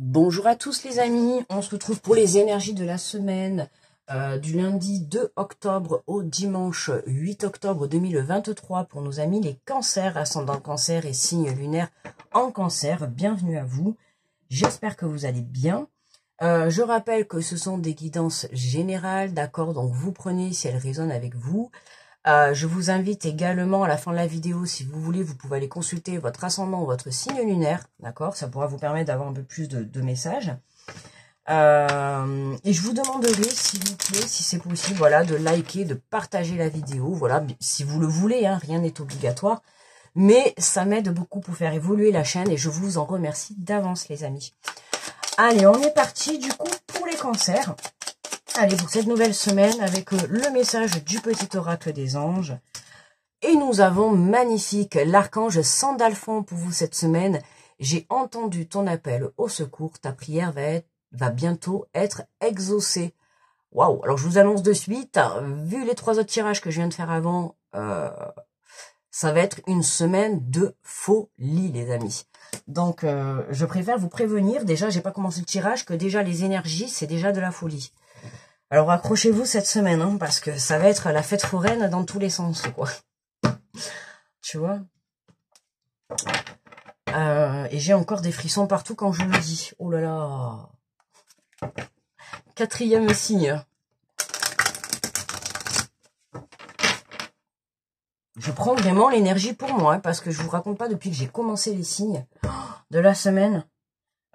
Bonjour à tous les amis, on se retrouve pour les énergies de la semaine du lundi 2 octobre au dimanche 8 octobre 2023 pour nos amis les cancers, ascendant cancer et signe lunaire en cancer. Bienvenue à vous, j'espère que vous allez bien. Je rappelle que ce sont des guidances générales, d'accord, donc vous prenez si elles résonnent avec vous. Je vous invite également à la fin de la vidéo, si vous voulez, vous pouvez aller consulter votre ascendant ou votre signe lunaire, d'accord? Ça pourra vous permettre d'avoir un peu plus de messages. Et je vous demanderai, s'il vous plaît, si c'est possible, voilà, de liker, de partager la vidéo, voilà, si vous le voulez, hein, rien n'est obligatoire. Mais ça m'aide beaucoup pour faire évoluer la chaîne et je vous en remercie d'avance, les amis. Allez, on est parti, du coup, pour les cancers. Allez, pour cette nouvelle semaine, avec le message du petit oracle des anges. Et nous avons magnifique l'archange Sandalphon pour vous cette semaine. J'ai entendu ton appel au secours. Ta prière va bientôt être exaucée. Waouh! Alors, je vous annonce de suite, vu les 3 autres tirages que je viens de faire avant, ça va être une semaine de folie, les amis. Donc, je préfère vous prévenir. Déjà, j'ai pas commencé le tirage, que déjà les énergies, c'est déjà de la folie. Alors accrochez-vous cette semaine, hein, parce que ça va être la fête foraine dans tous les sens, quoi. Tu vois. Et j'ai encore des frissons partout quand je le dis. Oh là là. 4e signe. Je prends vraiment l'énergie pour moi, hein, parce que je vous raconte pas depuis que j'ai commencé les signes de la semaine.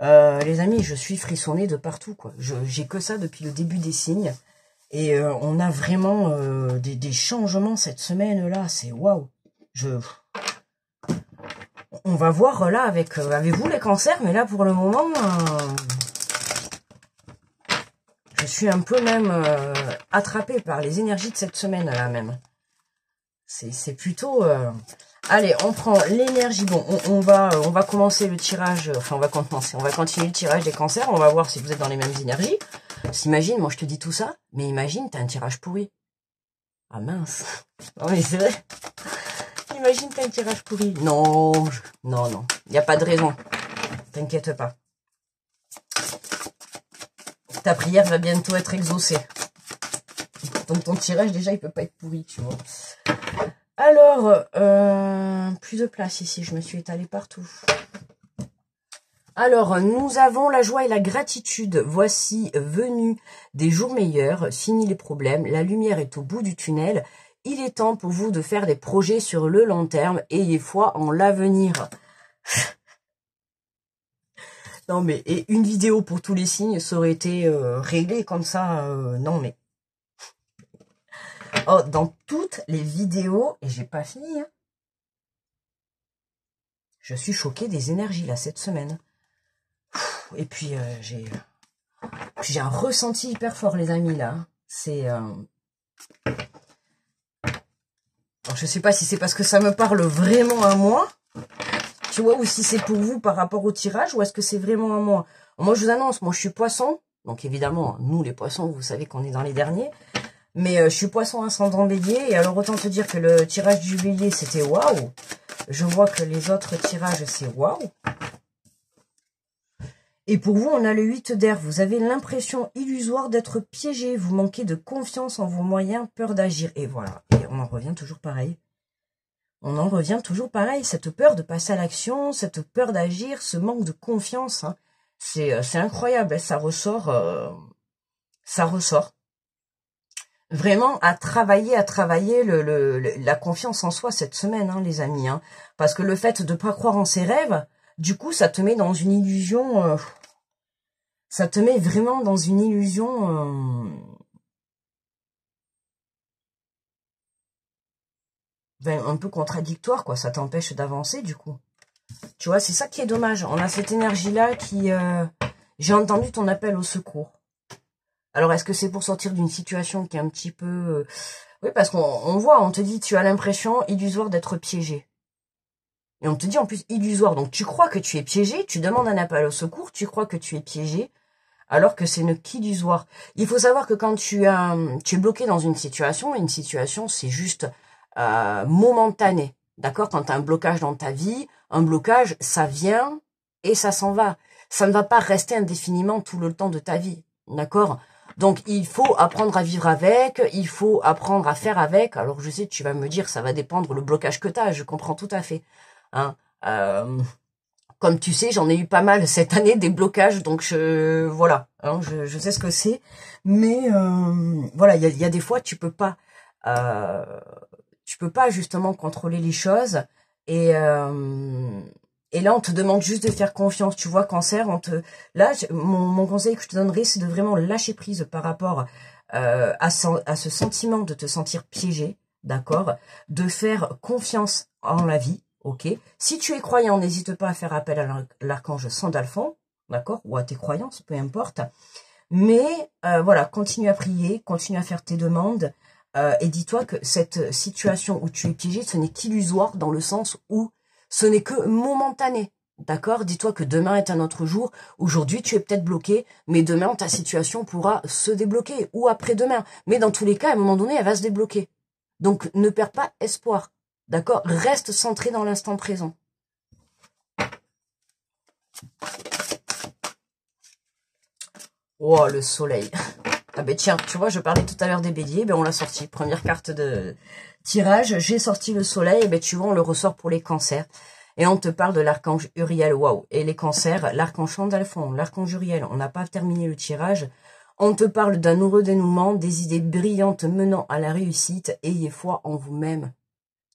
Les amis, je suis frissonnée de partout, quoi. J'ai que ça depuis le début des signes. Et on a vraiment des changements cette semaine-là. C'est waouh. On va voir là avec vous les cancers. Mais là, pour le moment, je suis un peu même attrapée par les énergies de cette semaine-là même. C'est plutôt... Allez, on prend l'énergie. Bon, on va commencer le tirage. Enfin, on va continuer le tirage des cancers. On va voir si vous êtes dans les mêmes énergies. S'imagine, moi je te dis tout ça, mais imagine, t'as un tirage pourri. Ah mince. Non mais c'est vrai. Imagine, t'as un tirage pourri. Non, non. Il n'y a pas de raison. T'inquiète pas. Ta prière va bientôt être exaucée. Donc ton tirage, déjà, il peut pas être pourri, tu vois. Alors, plus de place ici. Je me suis étalée partout. Alors, nous avons la joie et la gratitude. Voici venus des jours meilleurs. Fini les problèmes. La lumière est au bout du tunnel. Il est temps pour vous de faire des projets sur le long terme. Ayez foi en l'avenir. Non, mais et une vidéo pour tous les signes, ça aurait été réglé comme ça. Non, mais... Oh, dans toutes les vidéos, et j'ai pas fini, hein. Je suis choquée des énergies, là, cette semaine. Et puis, j'ai un ressenti hyper fort, les amis, là. C'est... Alors, je sais pas si c'est parce que ça me parle vraiment à moi, tu vois, ou si c'est pour vous par rapport au tirage, ou est-ce que c'est vraiment à moi. Moi, je vous annonce, moi, je suis poisson. Donc, évidemment, nous, les poissons, vous savez qu'on est dans les derniers. Mais je suis poisson ascendant bélier. Et alors, autant te dire que le tirage du bélier, c'était waouh. Je vois que les autres tirages, c'est waouh. Et pour vous, on a le 8 d'air. Vous avez l'impression illusoire d'être piégé. Vous manquez de confiance en vos moyens, peur d'agir. Et voilà. Et on en revient toujours pareil. On en revient toujours pareil. Cette peur de passer à l'action, cette peur d'agir, ce manque de confiance. Hein, c'est incroyable. Ça ressort. Ça ressort. Vraiment à travailler la confiance en soi cette semaine, hein, les amis. Hein, parce que le fait de ne pas croire en ses rêves, du coup, ça te met dans une illusion... ça te met vraiment dans une illusion un peu contradictoire, quoi. Ça t'empêche d'avancer, du coup. Tu vois, c'est ça qui est dommage. On a cette énergie-là qui... J'ai entendu ton appel au secours. Alors, est-ce que c'est pour sortir d'une situation qui est un petit peu... Oui, parce qu'on voit, on te dit, tu as l'impression illusoire d'être piégé. Et on te dit en plus illusoire. Donc, tu crois que tu es piégé, tu demandes un appel au secours, tu crois que tu es piégé, alors que c'est qu'illusoire. Il faut savoir que quand tu es bloqué dans une situation c'est juste momentané. D'accord? Quand tu as un blocage dans ta vie, un blocage, ça vient et ça s'en va. ça ne va pas rester indéfiniment tout le temps de ta vie, d'accord? Donc, il faut apprendre à vivre avec, il faut apprendre à faire avec. Alors, je sais, tu vas me dire, ça va dépendre le blocage que tu as, je comprends tout à fait. Hein. Comme tu sais, j'en ai eu pas mal cette année, des blocages, donc voilà, hein, je sais ce que c'est. Mais voilà, il y a des fois, tu peux pas justement contrôler les choses. Et là, on te demande juste de faire confiance. Tu vois, Cancer, là, mon conseil que je te donnerais, c'est de vraiment lâcher prise par rapport à ce sentiment de te sentir piégé, d'accord? De faire confiance en la vie, ok? Si tu es croyant, n'hésite pas à faire appel à l'archange Sandalphon, d'accord? Ou à tes croyances, peu importe. Mais voilà, continue à prier, continue à faire tes demandes. Et dis-toi que cette situation où tu es piégé, ce n'est qu'illusoire dans le sens où ce n'est que momentané, d'accord? Dis-toi que demain est un autre jour. Aujourd'hui, tu es peut-être bloqué, mais demain, ta situation pourra se débloquer ou après-demain. Mais dans tous les cas, à un moment donné, elle va se débloquer. Donc, ne perds pas espoir, d'accord? Reste centré dans l'instant présent. Oh, le soleil. Ah ben tiens, tu vois, je parlais tout à l'heure des béliers, ben on l'a sorti. Première carte de tirage, j'ai sorti le soleil, ben tu vois, on le ressort pour les cancers. Et on te parle de l'archange Uriel, waouh. Et les cancers, l'archange Sandalphon, l'archange Uriel, on n'a pas terminé le tirage. On te parle d'un heureux dénouement, des idées brillantes menant à la réussite. Ayez foi en vous-même.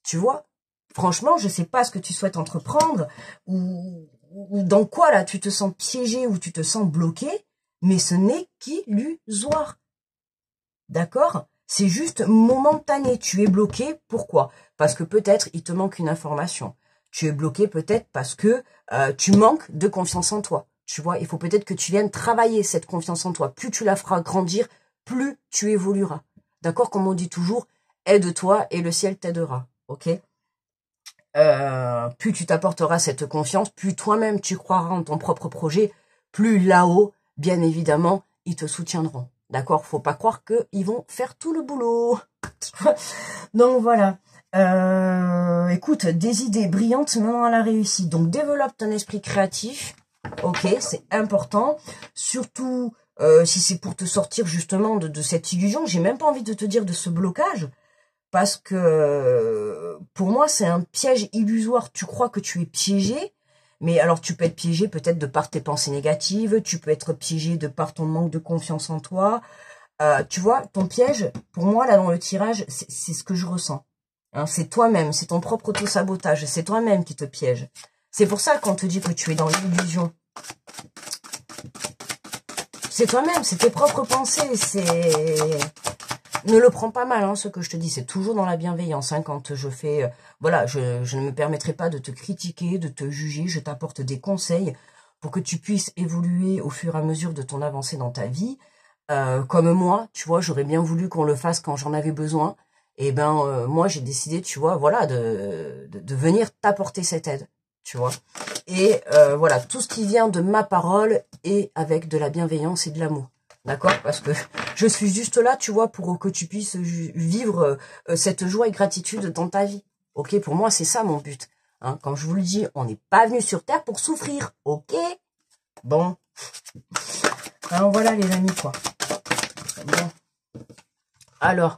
Tu vois, franchement, je sais pas ce que tu souhaites entreprendre, ou dans quoi là tu te sens piégé, ou tu te sens bloqué. Mais ce n'est qu'illusoire. D'accord? C'est juste momentané. Tu es bloqué. Pourquoi? Parce que peut-être il te manque une information. Tu es bloqué peut-être parce que tu manques de confiance en toi. Tu vois, il faut peut-être que tu viennes travailler cette confiance en toi. Plus tu la feras grandir, plus tu évolueras. D'accord? Comme on dit toujours, aide-toi et le ciel t'aidera. Ok? Plus tu t'apporteras cette confiance, plus toi-même tu croiras en ton propre projet, plus là-haut, bien évidemment, ils te soutiendront. D'accord? Faut pas croire qu'ils vont faire tout le boulot. Donc voilà. Écoute, des idées brillantes menant à la réussite. Donc développe ton esprit créatif. Ok, c'est important. Surtout si c'est pour te sortir justement de cette illusion. J'ai même pas envie de te dire de ce blocage. Parce que pour moi, c'est un piège illusoire. Tu crois que tu es piégé, mais alors tu peux être piégé peut-être de par tes pensées négatives, tu peux être piégé de par ton manque de confiance en toi. Tu vois, ton piège, pour moi, là dans le tirage, c'est ce que je ressens. Hein, c'est toi-même, c'est ton propre auto-sabotage, c'est toi-même qui te piège. C'est pour ça qu'on te dit que tu es dans l'illusion. C'est toi-même, c'est tes propres pensées, c'est... Ne le prends pas mal, hein, ce que je te dis, c'est toujours dans la bienveillance. Hein, quand je fais, voilà, je ne me permettrai pas de te critiquer, de te juger. Je t'apporte des conseils pour que tu puisses évoluer au fur et à mesure de ton avancée dans ta vie. Comme moi, tu vois, j'aurais bien voulu qu'on le fasse quand j'en avais besoin. Et ben, moi, j'ai décidé, tu vois, voilà, de venir t'apporter cette aide, tu vois. Et voilà, tout ce qui vient de ma parole est avec de la bienveillance et de l'amour. D'accord? Parce que je suis juste là, tu vois, pour que tu puisses vivre cette joie et gratitude dans ta vie. Ok? Pour moi, c'est ça mon but. Hein? Comme je vous le dis, on n'est pas venu sur Terre pour souffrir. Ok? Bon. Alors voilà les amis, quoi. Bon. Alors,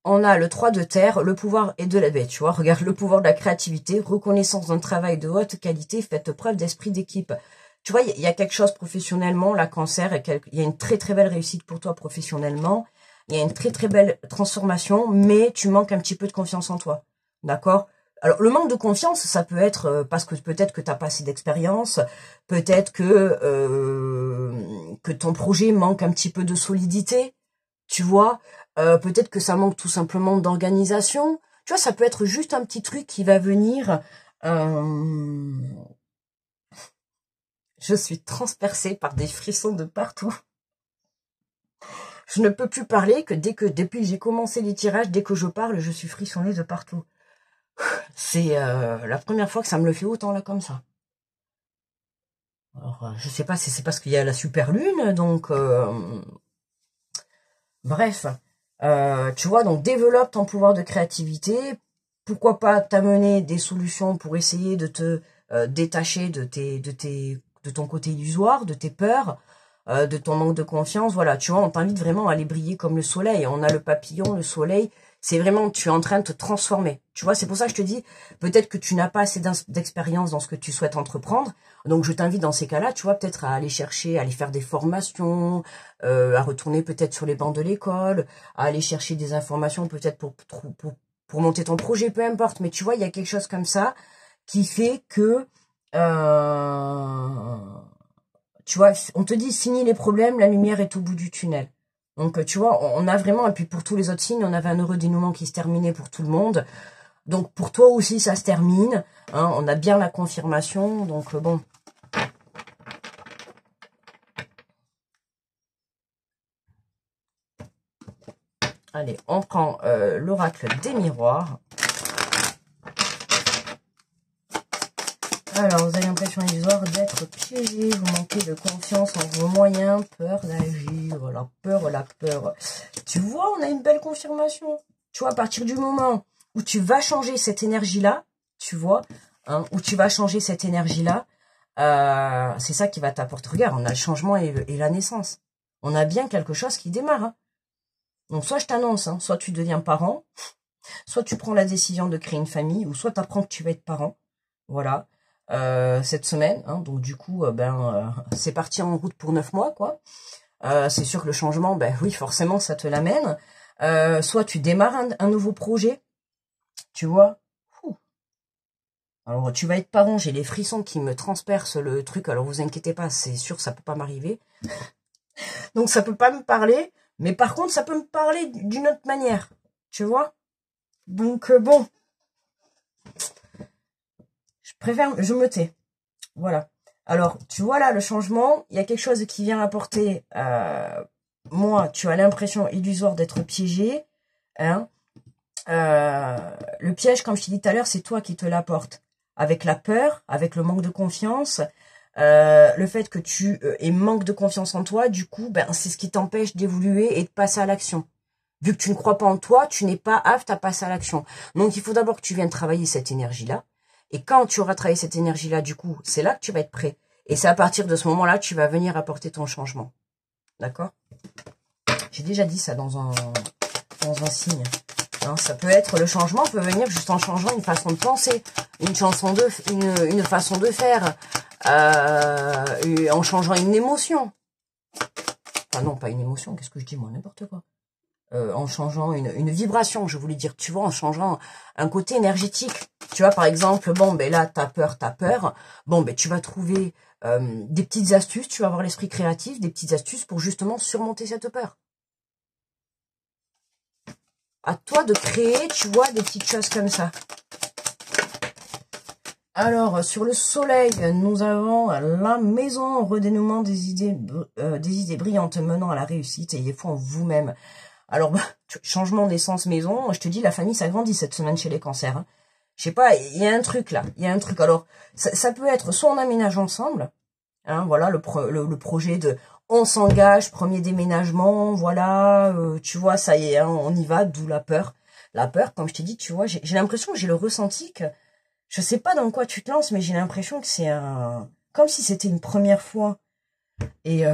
on a le 3 de terre, le pouvoir et de la bête, tu vois. Regarde, le pouvoir de la créativité, reconnaissance d'un travail de haute qualité, faites preuve d'esprit d'équipe. Tu vois, il y a quelque chose professionnellement, la cancer, il y a une très très belle réussite pour toi professionnellement. Il y a une très très belle transformation, mais tu manques un petit peu de confiance en toi. D'accord? Alors, le manque de confiance, ça peut être parce que peut-être que tu n'as pas assez d'expérience, peut-être que ton projet manque un petit peu de solidité, tu vois. Peut-être que ça manque tout simplement d'organisation. Tu vois, ça peut être juste un petit truc qui va venir... Je suis transpercée par des frissons de partout. Je ne peux plus parler que depuis que j'ai commencé les tirages, dès que je parle, je suis frissonnée de partout. C'est la première fois que ça me le fait autant là comme ça. Alors, je sais pas si c'est parce qu'il y a la super lune, donc... Bref, tu vois, donc développe ton pouvoir de créativité. Pourquoi pas t'amener des solutions pour essayer de te détacher de tes de ton côté illusoire, de tes peurs, de ton manque de confiance. Voilà, tu vois, on t'invite vraiment à aller briller comme le soleil. On a le papillon, le soleil. C'est vraiment, tu es en train de te transformer. Tu vois, c'est pour ça que je te dis, peut-être que tu n'as pas assez d'expérience dans ce que tu souhaites entreprendre. Donc, je t'invite dans ces cas-là, tu vois, peut-être à aller chercher, à aller faire des formations, à retourner peut-être sur les bancs de l'école, à aller chercher des informations peut-être pour monter ton projet, peu importe. Mais tu vois, il y a quelque chose comme ça qui fait que, tu vois, on te dit, finis les problèmes, la lumière est au bout du tunnel. Donc, tu vois, on a vraiment, et puis pour tous les autres signes, on avait un heureux dénouement qui se terminait pour tout le monde. Donc, pour toi aussi, ça se termine. Hein, on a bien la confirmation. Donc, bon. Allez, on prend l'oracle des miroirs. Alors, vous avez l'impression illusoire d'être piégé, vous manquez de confiance en vos moyens, peur d'agir, la peur. Tu vois, on a une belle confirmation. Tu vois, à partir du moment où tu vas changer cette énergie-là, tu vois, hein, où tu vas changer cette énergie-là, c'est ça qui va t'apporter. Regarde, on a le changement et la naissance. On a bien quelque chose qui démarre. Hein. Donc, soit je t'annonce, hein, soit tu deviens parent, soit tu prends la décision de créer une famille, ou soit tu apprends que tu vas être parent. Voilà. Cette semaine, hein, donc du coup, c'est parti en route pour 9 mois, quoi. C'est sûr que le changement, ben oui, forcément, ça te l'amène. Soit tu démarres un nouveau projet, tu vois. Ouh. Alors, tu vas être parent, j'ai les frissons qui me transpercent le truc, alors vous inquiétez pas, c'est sûr que ça peut pas m'arriver. Donc, ça peut pas me parler, mais par contre, ça peut me parler d'une autre manière, tu vois. Donc, bon, je me tais. Voilà. Alors, tu vois là, le changement, il y a quelque chose qui vient apporter, moi, tu as l'impression illusoire d'être piégé. Hein. Le piège, comme je t'ai dit tout à l'heure, c'est toi qui te l'apporte. Avec la peur, avec le manque de confiance, le fait que tu aies manque de confiance en toi, du coup, ben, c'est ce qui t'empêche d'évoluer et de passer à l'action. Vu que tu ne crois pas en toi, tu n'es pas apte à passer à l'action. Donc, il faut d'abord que tu viennes travailler cette énergie-là. Et quand tu auras travaillé cette énergie-là, du coup, c'est là que tu vas être prêt. Et c'est à partir de ce moment-là que tu vas venir apporter ton changement. D'accord? J'ai déjà dit ça dans un signe. Hein, ça peut être, le changement peut venir juste en changeant une façon de penser, une façon de faire, en changeant une émotion. Enfin non, pas une émotion, qu'est-ce que je dis moi, n'importe quoi. En changeant une vibration, je voulais dire, tu vois, en changeant un côté énergétique. Tu vois, par exemple, bon, ben là, t'as peur. Bon, ben tu vas trouver des petites astuces, tu vas avoir l'esprit créatif, des petites astuces pour justement surmonter cette peur. À toi de créer, tu vois, des petites choses comme ça. Alors, sur le soleil, nous avons la maison, redénouement des idées brillantes menant à la réussite, et il est foi en vous-même. Alors, changement d'essence maison, je te dis, la famille s'agrandit cette semaine chez les cancers. Hein. Je sais pas, il y a un truc là, il y a un truc. Alors, ça peut être soit on aménage ensemble, hein, voilà, le projet de on s'engage, premier déménagement, voilà, tu vois, ça y est, hein, on y va, d'où la peur. La peur, comme je t'ai dit, tu vois, j'ai l'impression que j'ai le ressenti que, je sais pas dans quoi tu te lances, mais j'ai l'impression que c'est comme si c'était une première fois. Et,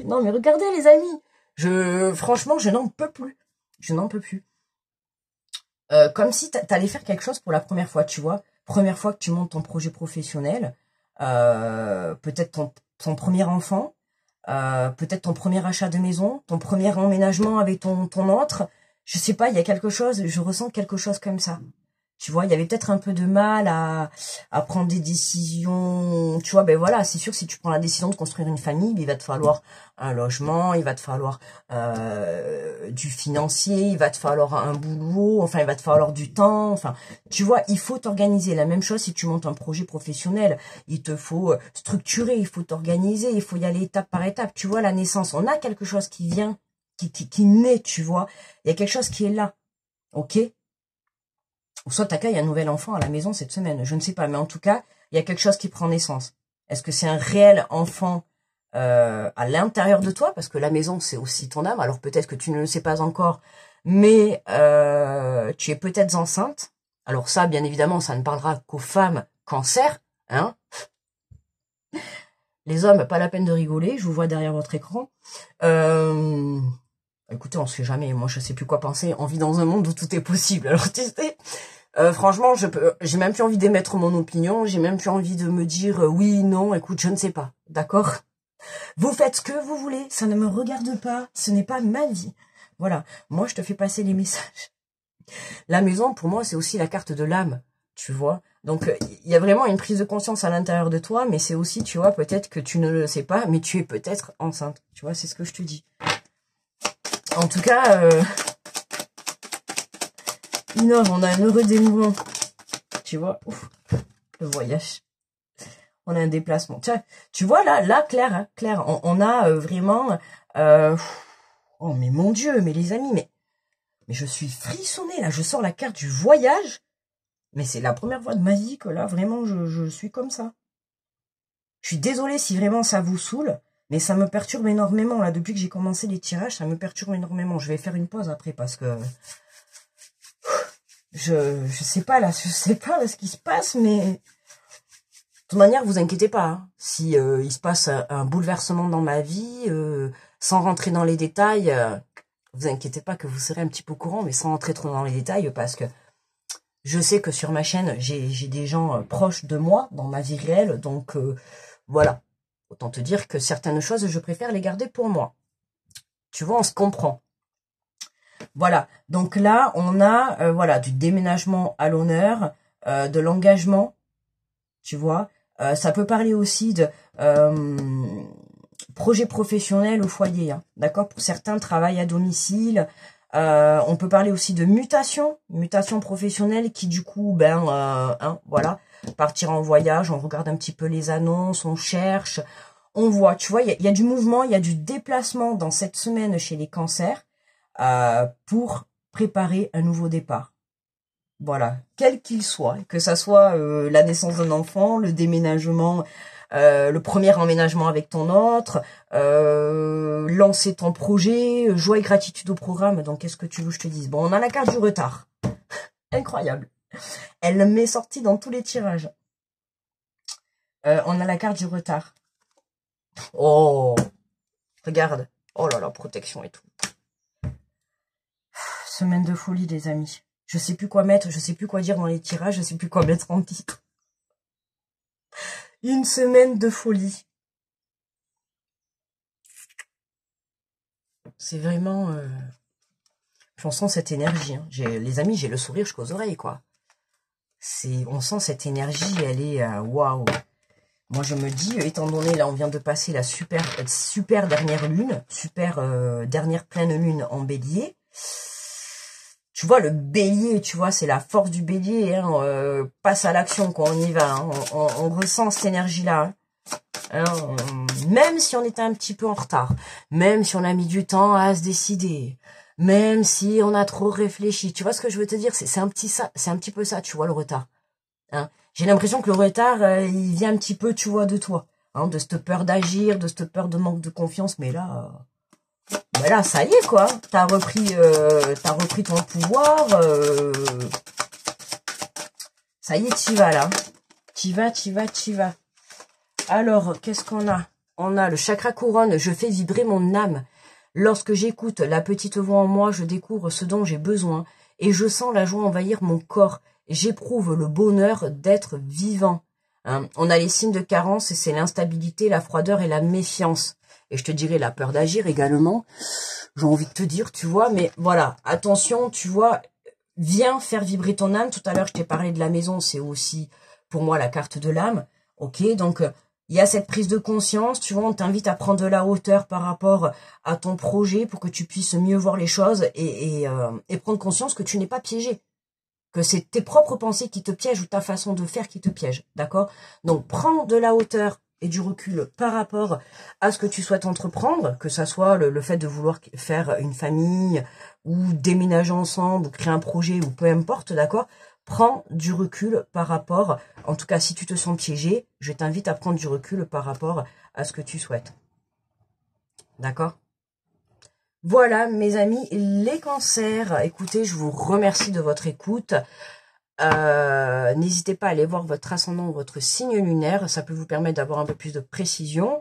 non mais regardez les amis, franchement, je n'en peux plus. Je n'en peux plus. Comme si t'allais faire quelque chose pour la première fois, tu vois. Première fois que tu montes ton projet professionnel, peut-être ton premier enfant, peut-être ton premier achat de maison, ton premier emménagement avec ton autre. Je sais pas, il y a quelque chose, je ressens quelque chose comme ça. Tu vois, il y avait peut-être un peu de mal à prendre des décisions. Tu vois, ben voilà, c'est sûr, si tu prends la décision de construire une famille, il va te falloir un logement, il va te falloir du financier, il va te falloir un boulot, enfin, il va te falloir du temps. Enfin, tu vois, il faut t'organiser. La même chose si tu montes un projet professionnel. Il te faut structurer, il faut t'organiser, il faut y aller étape par étape. Tu vois, la naissance, on a quelque chose qui vient, qui naît, tu vois. Il y a quelque chose qui est là, ok ? Ou soit t'accueilles un nouvel enfant à la maison cette semaine, je ne sais pas. Mais en tout cas, il y a quelque chose qui prend naissance. Est-ce que c'est un réel enfant à l'intérieur de toi? Parce que la maison, c'est aussi ton âme. Alors peut-être que tu ne le sais pas encore, mais tu es peut-être enceinte. Alors ça, bien évidemment, ça ne parlera qu'aux femmes cancer. Hein, Les hommes, pas la peine de rigoler, je vous vois derrière votre écran. Écoutez, on sait jamais, moi je sais plus quoi penser, on vit dans un monde où tout est possible, alors tu sais, franchement, j'ai même plus envie d'émettre mon opinion, j'ai même plus envie de me dire oui, non, écoute, je ne sais pas, d'accord? Vous faites ce que vous voulez, ça ne me regarde pas, ce n'est pas ma vie. Voilà, moi je te fais passer les messages. La maison, pour moi, c'est aussi la carte de l'âme, tu vois. Donc, il y a vraiment une prise de conscience à l'intérieur de toi, mais c'est aussi, tu vois, peut-être que tu ne le sais pas, mais tu es peut-être enceinte. Tu vois, c'est ce que je te dis. En tout cas, Innove, on a un heureux dénouement. Tu vois, ouf, le voyage. On a un déplacement. Tiens, tu vois, là, Claire, hein, Claire, on a vraiment... oh, mais mon Dieu, mais les amis, mais je suis frissonnée, là. Je sors la carte du voyage. Mais c'est la première fois de ma vie que là, vraiment, je suis comme ça. Je suis désolée si vraiment ça vous saoule, mais ça me perturbe énormément. Là, depuis que j'ai commencé les tirages, ça me perturbe énormément. Je vais faire une pause après parce que... Je sais pas, là, je sais pas là, ce qui se passe, mais... De toute manière, vous inquiétez pas. Hein. Si il se passe un bouleversement dans ma vie, sans rentrer dans les détails, vous inquiétez pas que vous serez un petit peu au courant, mais sans rentrer trop dans les détails, parce que je sais que sur ma chaîne, j'ai des gens proches de moi, dans ma vie réelle, donc voilà. Autant te dire que certaines choses, je préfère les garder pour moi. Tu vois, on se comprend. Voilà, donc là, on a voilà, du déménagement à l'honneur, de l'engagement, tu vois. Ça peut parler aussi de projet professionnel au foyer, hein, d'accord. Pour certains, travail à domicile. On peut parler aussi de mutation professionnelle qui du coup, hein, voilà, partir en voyage, on regarde un petit peu les annonces, on cherche, on voit, tu vois, il y a du mouvement, il y a du déplacement dans cette semaine chez les cancers pour préparer un nouveau départ. Voilà, quel qu'il soit, que ça soit la naissance d'un enfant, le déménagement, le premier emménagement avec ton autre, lancer ton projet, joie et gratitude au programme. Donc, qu'est-ce que tu veux que je te dise? Bon, on a la carte du retard. Incroyable. Elle m'est sortie dans tous les tirages. On a la carte du retard. Oh, regarde. Oh là là, protection et tout. Semaine de folie, les amis. Je sais plus quoi mettre, je sais plus quoi dire dans les tirages, je sais plus quoi mettre en titre. Une semaine de folie. C'est vraiment... on sent cette énergie. Hein. Les amis, j'ai le sourire jusqu'aux oreilles, quoi. On sent cette énergie, elle est... waouh. Moi, je me dis, étant donné, là, on vient de passer la super dernière lune, dernière pleine lune en bélier. Tu vois, le bélier, tu vois, c'est la force du bélier. Hein, passe à l'action, quoi, on y va. Hein, on ressent cette énergie-là. Hein, même si on était un petit peu en retard, même si on a mis du temps à se décider, même si on a trop réfléchi. Tu vois ce que je veux te dire? C'est un petit peu ça, tu vois, le retard. Hein, j'ai l'impression que le retard, il vient un petit peu, tu vois, de toi. Hein, de cette peur d'agir, de cette peur de manque de confiance. Mais là... là, ça y est, quoi. T'as repris ton pouvoir. Ça y est, t'y vas, là. T'y vas. Alors, qu'est-ce qu'on a? On a le chakra couronne. Je fais vibrer mon âme. Lorsque j'écoute la petite voix en moi, je découvre ce dont j'ai besoin. Et je sens la joie envahir mon corps. J'éprouve le bonheur d'être vivant. Hein, on a les signes de carence, c'est l'instabilité, la froideur et la méfiance. Et je te dirais la peur d'agir également. J'ai envie de te dire, tu vois, mais voilà, attention, tu vois, viens faire vibrer ton âme. Tout à l'heure, je t'ai parlé de la maison, c'est aussi pour moi la carte de l'âme. Ok, donc il y a cette prise de conscience, tu vois, on t'invite à prendre de la hauteur par rapport à ton projet pour que tu puisses mieux voir les choses et prendre conscience que tu n'es pas piégé. Que c'est tes propres pensées qui te piègent ou ta façon de faire qui te piège, d'accord? Donc, prends de la hauteur et du recul par rapport à ce que tu souhaites entreprendre, que ça soit le fait de vouloir faire une famille ou déménager ensemble ou créer un projet ou peu importe, d'accord? Prends du recul par rapport, en tout cas si tu te sens piégé, je t'invite à prendre du recul par rapport à ce que tu souhaites. D'accord? Voilà mes amis, les cancers. Écoutez, je vous remercie de votre écoute. N'hésitez pas à aller voir votre ascendant, votre signe lunaire. Ça peut vous permettre d'avoir un peu plus de précision.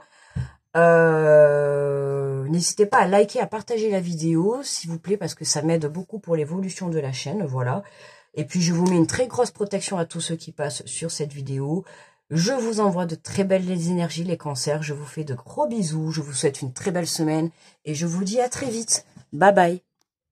N'hésitez pas à liker, à partager la vidéo, s'il vous plaît, parce que ça m'aide beaucoup pour l'évolution de la chaîne, voilà. Et puis, je vous mets une très grosse protection à tous ceux qui passent sur cette vidéo. Je vous envoie de très belles énergies, les cancers. Je vous fais de gros bisous. Je vous souhaite une très belle semaine et je vous dis à très vite. Bye bye.